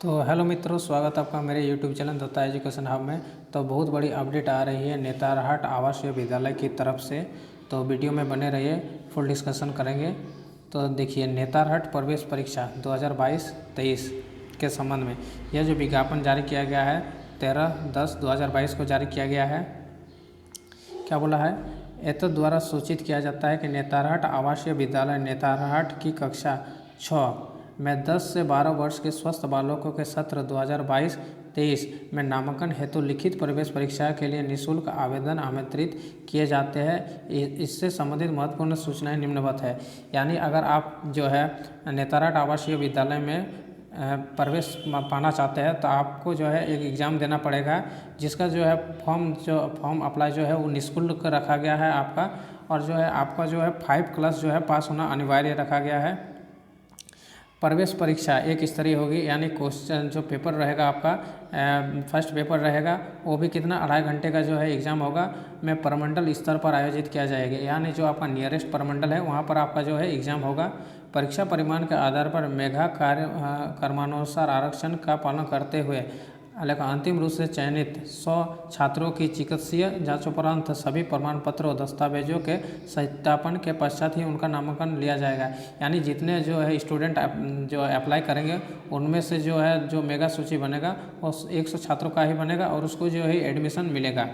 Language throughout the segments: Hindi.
तो हेलो मित्रों, स्वागत है आपका मेरे YouTube channel Datta education hub में। तो बहुत बड़ी अपडेट आ रही है नेतारहाट आवासीय विद्यालय की तरफ से। तो वीडियो में बने रहिए, फुल डिस्कशन करेंगे। तो देखिए, नेतारहाट प्रवेश परीक्षा 2022-23 के संबंध में यह जो विज्ञापन जारी किया गया है 13/10/2022 को जारी किया गया है। क्या बोला है? एतद द्वारा सूचित किया जाता है कि नेतारहाट आवासीय विद्यालय नेतारहाट की कक्षा 6 में 10 से 12 वर्ष के स्वस्थ बालकों के सत्र 2022-23 में नामांकन हेतु लिखित प्रवेश परीक्षा के लिए निःशुल्क आवेदन आमंत्रित किए जाते हैं। इससे संबंधित महत्वपूर्ण सूचनाएं निम्नवत है। यानी अगर आप जो है नेतारहाट आवासीय विद्यालय में प्रवेश पाना चाहते हैं तो आपको जो है एक एग्ज़ाम देना पड़ेगा, जिसका जो है फॉर्म अप्लाई जो है वो निःशुल्क रखा गया है आपका। और जो है आपका जो है 5 क्लास जो है पास होना अनिवार्य रखा गया है। प्रवेश परीक्षा एक स्तरीय होगी, यानी क्वेश्चन जो पेपर रहेगा आपका फर्स्ट पेपर रहेगा वो भी कितना 2.5 घंटे का जो है एग्ज़ाम होगा में प्रमंडल स्तर पर आयोजित किया जाएगा। यानी जो आपका नियरेस्ट प्रमंडल है वहाँ पर आपका जो है एग्ज़ाम होगा। परीक्षा परिमाण के आधार पर मेधा कर्मानुसार आरक्षण का पालन करते हुए अंतिम रूप से चयनित 100 छात्रों की चिकित्सीय जांच उपरांत सभी प्रमाण पत्रों दस्तावेजों के सत्यापन के पश्चात ही उनका नामांकन लिया जाएगा। यानी जितने जो है स्टूडेंट जो अप्लाई करेंगे उनमें से जो है जो मेगा सूची बनेगा वो 100 छात्रों का ही बनेगा और उसको जो है एडमिशन मिलेगा।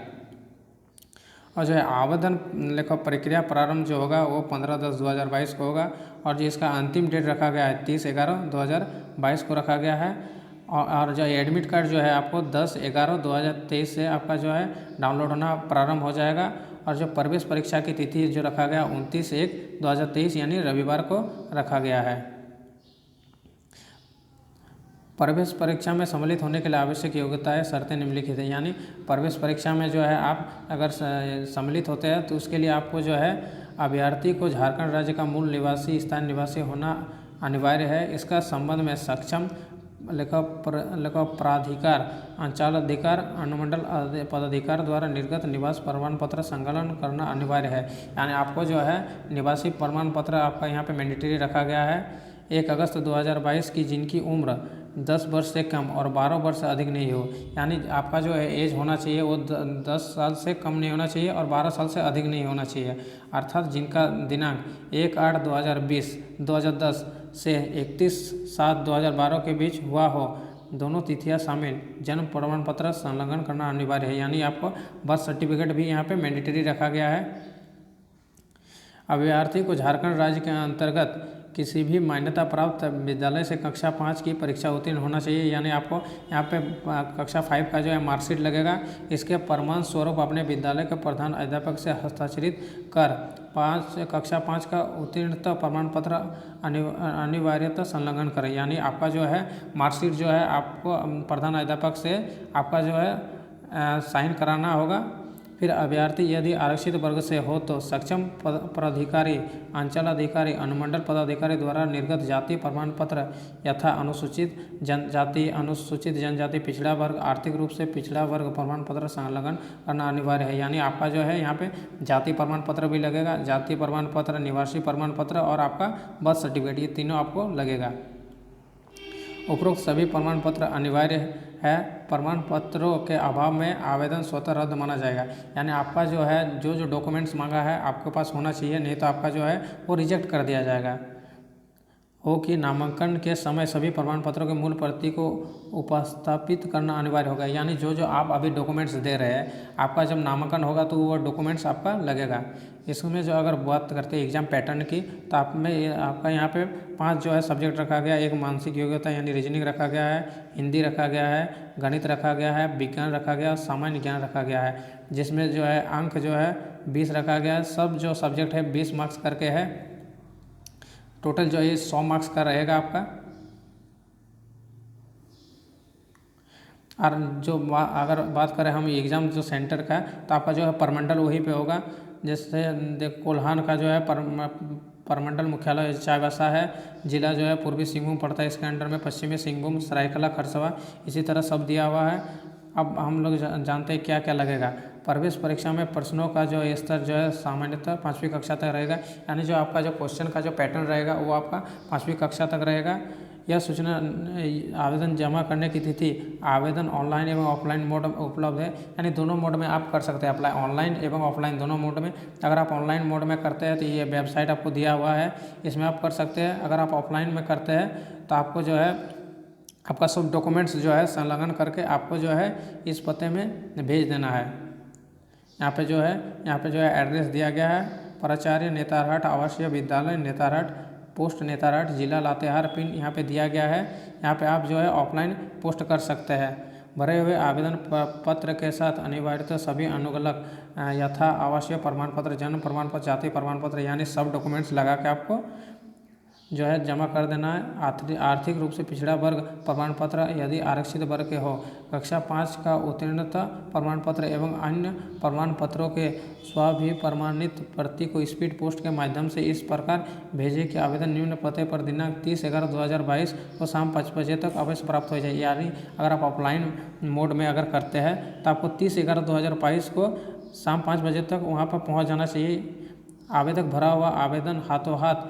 और जो है आवेदन प्रक्रिया प्रारंभ जो होगा वो 15/10/2022 को होगा। और जो इसका अंतिम डेट रखा गया है 30/11/2022 को रखा गया है। और जो एडमिट कार्ड जो है आपको 10/11/2023 से आपका जो है डाउनलोड होना प्रारंभ हो जाएगा। और जो प्रवेश परीक्षा की तिथि जो रखा गया 29/1/2023 यानी रविवार को रखा गया है। प्रवेश परीक्षा में सम्मिलित होने के लिए आवश्यक योग्यताएं शर्तें निम्नलिखित है। यानी प्रवेश परीक्षा में जो है आप अगर सम्मिलित होते हैं तो उसके लिए आपको जो है अभ्यर्थी को झारखंड राज्य का मूल निवासी स्थानीय निवासी होना अनिवार्य है। इसका संबंध में सक्षम लेखा प्राधिकार अंचल अधिकार अनुमंडल पदाधिकार द्वारा निर्गत निवास प्रमाण पत्र संकलन करना अनिवार्य है। यानी आपको जो है निवासी प्रमाण पत्र आपका यहाँ पे मैंडेटरी रखा गया है। 1 अगस्त 2022 की जिनकी उम्र 10 वर्ष से कम और 12 वर्ष से अधिक नहीं हो, यानी आपका जो है एज होना चाहिए वो 10 साल से कम नहीं होना चाहिए और 12 साल से अधिक नहीं होना चाहिए। अर्थात जिनका दिनांक 1/8/2010 से 31/7/2012 के बीच हुआ हो, दोनों तिथियां शामिल जन्म प्रमाण पत्र संलग्न करना अनिवार्य है। यानी आपको बर्थ सर्टिफिकेट भी यहाँ पे मैंडेटरी रखा गया है। अभ्यर्थी को झारखंड राज्य के अंतर्गत किसी भी मान्यता प्राप्त विद्यालय से कक्षा 5 की परीक्षा उत्तीर्ण होना चाहिए। यानी आपको यहाँ पे कक्षा 5 का जो है मार्कशीट लगेगा। इसके प्रमाण स्वरूप अपने विद्यालय के प्रधान अध्यापक से हस्ताक्षरित कर कक्षा 5 का उत्तीर्णता प्रमाण पत्र अनिवार्यता संलग्न करें। यानी आपका जो है मार्कशीट जो है आपको प्रधान अध्यापक से आपका जो है साइन कराना होगा। फिर अभ्यर्थी यदि आरक्षित वर्ग से हो तो सक्षम पदाधिकारी अंचल अधिकारी अनुमंडल पदाधिकारी द्वारा निर्गत जाति प्रमाण पत्र यथा अनुसूचित जनजाति अनुसूचित जनजाति पिछड़ा वर्ग आर्थिक रूप से पिछड़ा वर्ग प्रमाण पत्र संलग्न करना अनिवार्य है। यानी आपका जो है यहाँ पे जाति प्रमाण पत्र भी लगेगा, जाति प्रमाण पत्र, निवासी प्रमाण पत्र और आपका बर्थ सर्टिफिकेट, ये तीनों आपको लगेगा। उपरोक्त सभी प्रमाण पत्र अनिवार्य है। प्रमाण पत्रों के अभाव में आवेदन स्वतः रद्द माना जाएगा। यानी आपका जो है जो डॉक्यूमेंट्स मांगा है आपके पास होना चाहिए, नहीं तो आपका जो है वो रिजेक्ट कर दिया जाएगा। हो कि नामांकन के समय सभी प्रमाण पत्रों के मूल प्रति को उपस्थापित करना अनिवार्य होगा। यानी जो आप अभी डॉक्यूमेंट्स दे रहे हैं, आपका जब नामांकन होगा तो वो डॉक्यूमेंट्स आपका लगेगा। इसमें जो अगर बात करते हैं एग्जाम पैटर्न की, तो आपका यहाँ पे 5 जो है सब्जेक्ट रखा गया है। एक मानसिक योग्यता यानी रीजनिंग रखा गया है, हिंदी रखा गया है, गणित रखा गया है, विज्ञान रखा गया है और सामान्य ज्ञान रखा गया है। जिसमें जो है अंक जो है 20 रखा गया है। सब जो सब्जेक्ट है 20 मार्क्स करके है। टोटल जो है 100 मार्क्स का रहेगा आपका। और जो अगर बात करें हम एग्ज़ाम जो सेंटर का, तो आपका जो है प्रमंडल वहीं पे होगा। जैसे कोल्हान का जो है प्रमंडल मुख्यालय चाईबासा है। जिला जो है पूर्वी सिंहभूम पड़ता है इसके अंडर में, पश्चिमी सिंहभूम, सरायकला, खरसवा, इसी तरह सब दिया हुआ है। अब हम लोग जानते हैं क्या क्या लगेगा। प्रवेश परीक्षा में प्रश्नों का जो स्तर जो है सामान्यतः 5वीं कक्षा तक रहेगा। यानी जो आपका जो क्वेश्चन का जो पैटर्न रहेगा वो आपका 5वीं कक्षा तक रहेगा। यह सूचना आवेदन जमा करने की तिथि आवेदन ऑनलाइन एवं ऑफलाइन मोड में उपलब्ध है, यानी दोनों मोड में आप कर सकते हैं अप्लाई, ऑनलाइन एवं ऑफलाइन दोनों मोड में। अगर आप ऑनलाइन मोड में करते हैं तो ये वेबसाइट आपको दिया हुआ है, इसमें आप कर सकते हैं। अगर आप ऑफलाइन में करते हैं तो आपको जो है आपका सब डॉक्यूमेंट्स जो है संलग्न करके आपको जो है इस पते में भेज देना है। यहाँ पे जो है एड्रेस दिया गया है, प्राचार्य नेतारहाट आवासीय विद्यालय नेतारहाट, पोस्ट नेतारहाट, जिला लातेहार, पिन यहाँ पे दिया गया है। यहाँ पे आप जो है ऑफलाइन पोस्ट कर सकते हैं। भरे हुए आवेदन पत्र के साथ अनिवार्यतः सभी अनुगलक यथा आवासीय प्रमाण पत्र, जन्म प्रमाण पत्र, जाति प्रमाण पत्र, यानी सब डॉक्यूमेंट्स लगा के आपको जो है जमा कर देना है। आर्थिक रूप से पिछड़ा वर्ग प्रमाण पत्र यदि आरक्षित वर्ग के हो, कक्षा 5 का उत्तीर्णता प्रमाण पत्र एवं अन्य प्रमाण पत्रों के स्वभिप्रमाणित प्रति को स्पीड पोस्ट के माध्यम से इस प्रकार भेजें कि आवेदन निम्न पते पर दिनांक 30/11/2022 को शाम 5 बजे तक अवश्य प्राप्त हो जाए। यानी अगर आप ऑफलाइन मोड में अगर करते हैं तो आपको 30/11/2022 को शाम 5 बजे तक वहाँ पर पहुँच जाना चाहिए। आवेदक भरा हुआ आवेदन हाथों हाथ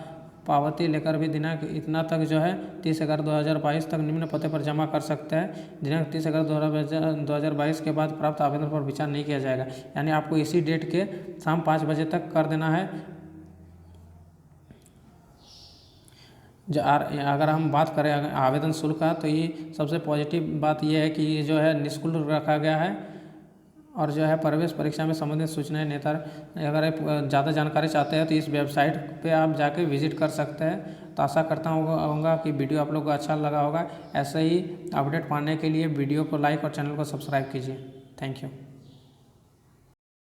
पावती लेकर भी दिनांक इतना तक जो है 30/11/2022 तक निम्न पते पर जमा कर सकते हैं। दिनांक 30/11/2022 के बाद प्राप्त आवेदन पर विचार नहीं किया जाएगा, यानी आपको इसी डेट के शाम 5 बजे तक कर देना है। अगर हम बात करें आवेदन शुल्क का, तो ये सबसे पॉजिटिव बात ये है कि ये जो है निःशुल्क रखा गया है। और जो है प्रवेश परीक्षा में संबंधित सूचनाएं नेता, अगर आप ज़्यादा जानकारी चाहते हैं तो इस वेबसाइट पे आप जाके विजिट कर सकते हैं। तो आशा करता हूँ कि वीडियो आप लोगों को अच्छा लगा होगा। ऐसे ही अपडेट पाने के लिए वीडियो को लाइक और चैनल को सब्सक्राइब कीजिए। Thank you.